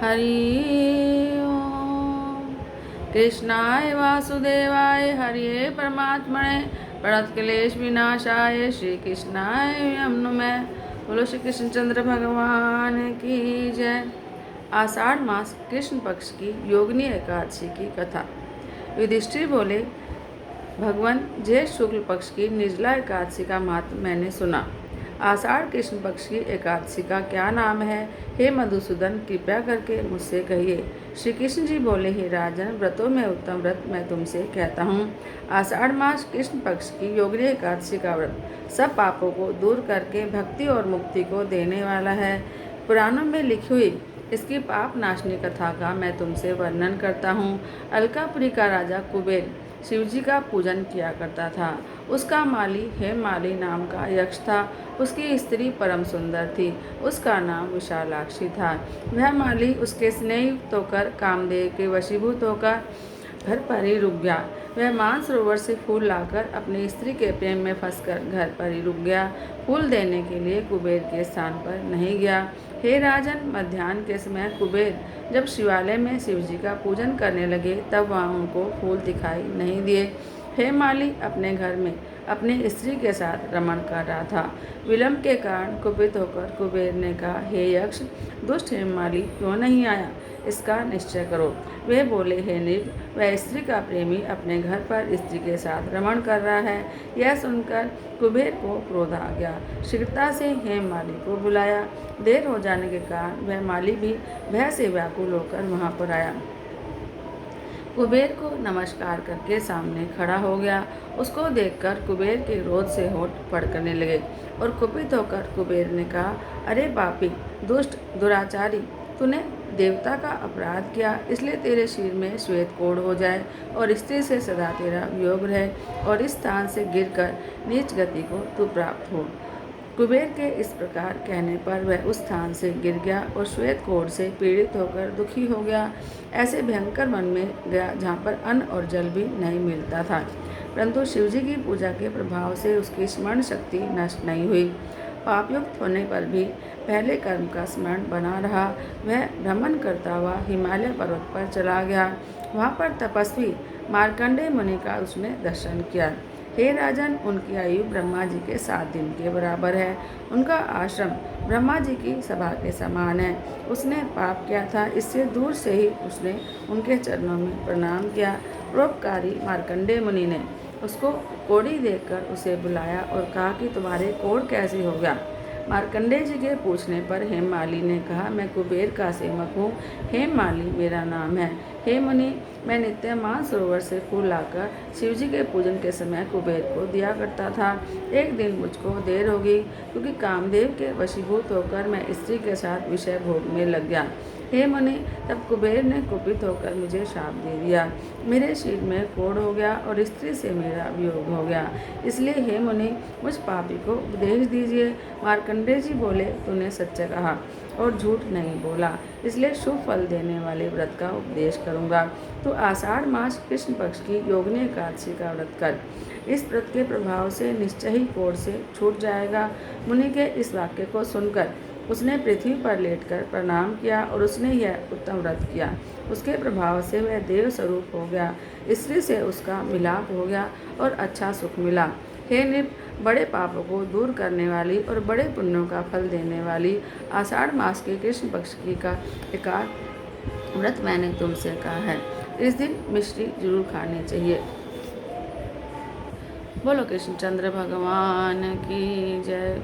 हरि ओम। कृष्णाय वासुदेवाय हरिये परमात्मने प्रणतक्लेश विनाशाय श्री कृष्णाय नमः। बोलो श्री कृष्णचंद्र भगवान की जय। आषाढ़ मास कृष्ण पक्ष की योगिनी एकादशी की कथा। युधिष्ठिर बोले, भगवान ज्येष्ठ शुक्ल पक्ष की निर्जला एकादशी का महत्व मैंने सुना। आषाढ़ कृष्ण पक्ष की एकादशी का क्या नाम है? हे मधुसूदन, कृपया करके मुझसे कहिए। श्री कृष्ण जी बोले, हे राजन, व्रतों में उत्तम व्रत मैं तुमसे कहता हूँ। आषाढ़ मास कृष्ण पक्ष की योगिनी एकादशी का व्रत सब पापों को दूर करके भक्ति और मुक्ति को देने वाला है। पुराणों में लिखी हुई इसकी पाप नाशनी कथा का मैं तुमसे वर्णन करता हूँ। अलकापुरी का राजा कुबेर शिवजी का पूजन किया करता था। उसका माली हेममाली नाम का यक्ष था। उसकी स्त्री परम सुंदर थी। उसका नाम विशालाक्षी था। वह माली उसके स्नेहित होकर कामदेव के वशीभूत होकर घर पर ही रुक गया। वह मानसरोवर से फूल लाकर अपनी स्त्री के प्रेम में फंसकर घर पर ही रुक गया। फूल देने के लिए कुबेर के स्थान पर नहीं गया। हे राजन, मध्याह्न के समय कुबेर जब शिवालय में शिवजी का पूजन करने लगे तब वहाँ उनको फूल दिखाई नहीं दिए। हेममाली अपने घर में अपनी स्त्री के साथ रमण कर रहा था। विलंब के कारण कुपित होकर कुबेर ने कहा, हे यक्ष, दुष्ट हेममाली क्यों नहीं आया? इसका निश्चय करो। वे बोले, हे नृप, वह स्त्री का प्रेमी अपने घर पर स्त्री के साथ रमण कर रहा है। यह सुनकर कुबेर को क्रोध आ गया। शीघ्रता से हेममाली को बुलाया। देर हो जाने के कारण वह माली भी भय से व्याकुल होकर वहां पर आया। कुबेर को नमस्कार करके सामने खड़ा हो गया। उसको देखकर कुबेर के क्रोध से होठ फड़कने लगे और कुपित होकर कुबेर ने कहा, अरे पापी, दुष्ट, दुराचारी, तूने देवता का अपराध किया, इसलिए तेरे सिर में श्वेत कोढ़ हो जाए और स्त्री से सदा तेरा वियोग रहे और इस स्थान से गिरकर नीच गति को तू प्राप्त हो। कुबेर के इस प्रकार कहने पर वह उस स्थान से गिर गया और श्वेत कोढ़ से पीड़ित होकर दुखी हो गया। ऐसे भयंकर वन में गया जहाँ पर अन्न और जल भी नहीं मिलता था, परंतु शिवजी की पूजा के प्रभाव से उसकी स्मरण शक्ति नष्ट नहीं हुई। पापयुक्त होने पर भी पहले कर्म का स्मरण बना रहा। वह भ्रमण करता हुआ हिमालय पर्वत पर चला गया। वहाँ पर तपस्वी मार्कंडेय मुनि का उसने दर्शन किया। हे राजन, उनकी आयु ब्रह्मा जी के 7 दिन के बराबर है। उनका आश्रम ब्रह्मा जी की सभा के समान है। उसने पाप किया था, इससे दूर से ही उसने उनके चरणों में प्रणाम किया। परोपकारी मार्कंडेय मुनि ने उसको कोढ़ी देखकर उसे बुलाया और कहा कि तुम्हारे कोढ़ कैसे हो गया? मार्कंडेय जी के पूछने पर हेममाली ने कहा, मैं कुबेर का सेवक हूँ। हेममाली मेरा नाम है। हे मुनि, मैं नित्य मानसरोवर से फूल लाकर शिवजी के पूजन के समय कुबेर को दिया करता था। एक दिन मुझको देर हो गई क्योंकि कामदेव के वशीभूत होकर मैं स्त्री के साथ विषय भोग में लग गया। हे मुनि, तब कुबेर ने कुपित होकर मुझे शाप दे दिया। मेरे सिर में कोढ़ हो गया और स्त्री से मेरा वियोग हो गया। इसलिए हे मुनि, मुझ पापी को उपदेश दीजिए। मार्कंडेय जी बोले, तूने सच्चा कहा और झूठ नहीं बोला, इसलिए शुभ फल देने वाले व्रत का उपदेश करूँगा। तो आषाढ़ मास कृष्ण पक्ष की योगिनी एकादशी का व्रत कर। इस व्रत के प्रभाव से निश्चय ही कोढ़ से छूट जाएगा। मुनि के इस वाक्य को सुनकर उसने पृथ्वी पर लेटकर प्रणाम किया और उसने यह उत्तम व्रत किया। उसके प्रभाव से वह देव स्वरूप हो गया। स्त्री से उसका मिलाप हो गया और अच्छा सुख मिला। हे नृप, बड़े पापों को दूर करने वाली और बड़े पुण्यों का फल देने वाली आषाढ़ मास के कृष्ण पक्ष की का एकादशी व्रत मैंने तुमसे कहा है। इस दिन मिश्री जरूर खानी चाहिए। बोलो कृष्णचंद्र भगवान की जय।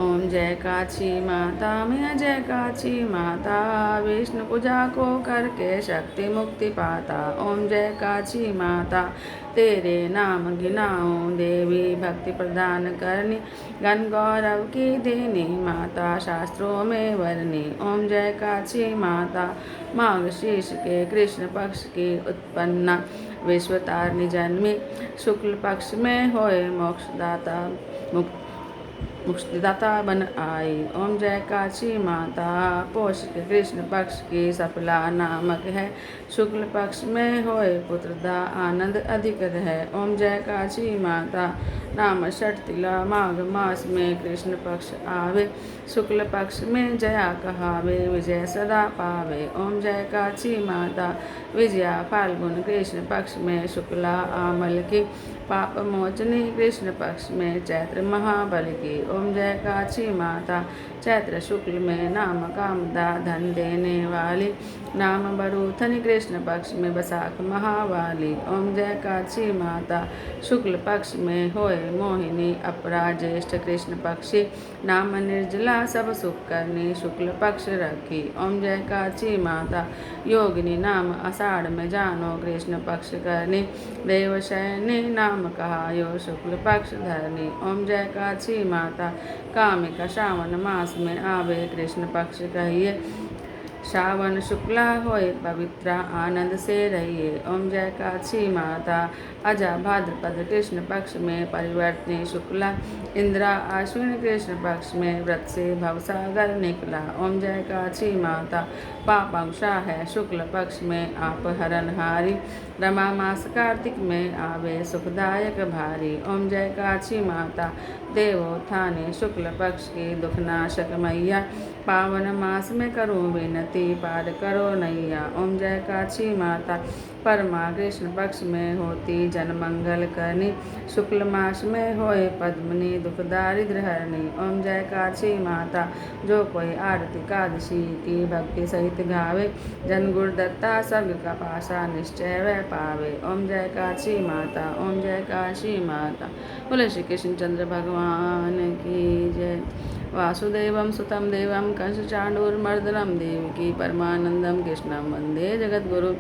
ओम जय काची माता, मैं जय काची माता, विष्णु पूजा को करके शक्ति मुक्ति पाता। ओम जय काची माता, तेरे नाम गिनाऊं देवी, भक्ति प्रदान करनी, गण गौरव की देनी, माता शास्त्रों में वर्णी। ओम जय काची माता, माघ शीर्ष के कृष्ण पक्ष की उत्पन्ना, विश्वतारिणी जन्मी, शुक्ल पक्ष में होए मोक्षदाता मुक्त मुक्तिदाता बन आई। ओम जय काशी माता। पौष के कृष्ण पक्ष की सफला नामक है, शुक्ल पक्ष में होए पुत्र दा आनंद अधिक है। ओम जय काशी माता। नाम षठ तिला माघ मास में कृष्ण पक्ष आवे, शुक्ल पक्ष में जया कहावे, विजय सदा पावे। ओम जय काशी माता। विजया फाल्गुन कृष्ण पक्ष में शुक्ला आमल की, पाप मोचनी कृष्ण पक्ष में चैत्र महाबल की। ओम जय काशी माता। चैत्र शुक्ल में नाम कामदा धन देने वाली, नाम बरूथन कृष्ण पक्ष में बसाख महावाली। ओम जय काशी माता। शुक्ल पक्ष में होए मोहिनी अपरा ज्येष्ठ कृष्ण पक्षी, नाम निर्जला सब सुख करनी शुक्ल पक्ष रखी। ओम जय काशी माता। योगिनी नाम आषाढ़ में जानो कृष्ण पक्ष करनी, देवशयनी नाम कहा यो शुक्ल पक्ष धरनी। ओम जय काशी माता। कामिका श्रावण मास में आवे कृष्ण पक्ष कहिए, श्रावण शुक्ला होए पवित्र आनंद से रहिए। ओम जय काशी माता। अजा भाद्रपद कृष्ण पक्ष में परिवर्तनी शुक्ला, इंद्रा आश्विन कृष्ण पक्ष में व्रत से भवसागर निकला। ओम जय काशी माता। पापांशा है शुक्ल पक्ष में आप हरनहारी, रमा मास कार्तिक में आवे सुखदायक भारी। ओम जय काशी माता। देवोत्थाने शुक्ल पक्ष की दुखनाशक मैया, पावन मास में करूँ विनती पार करो नैया। ओम जय काशी माता। परमा कृष्ण पक्ष में होती जन मंगल करनी, शुक्ल मास में होए पद्मनी दुख दारिद्र हरणी। ओम जय काशी माता। जो कोई आरती एकादशी की भक्ति सहित गावे, जन गुरुदत्ता स्वर्ग का पासा निश्चय वह पावे। ओम जय काशी माता। ओम जय काशी माता। बोले श्री कृष्ण चंद्र भगवान की जय। वासुदेवं सुतं देवं कंसचाणूरमर्दनं देवकी परमानंदं कृष्णं वंदे जगद्गुरु।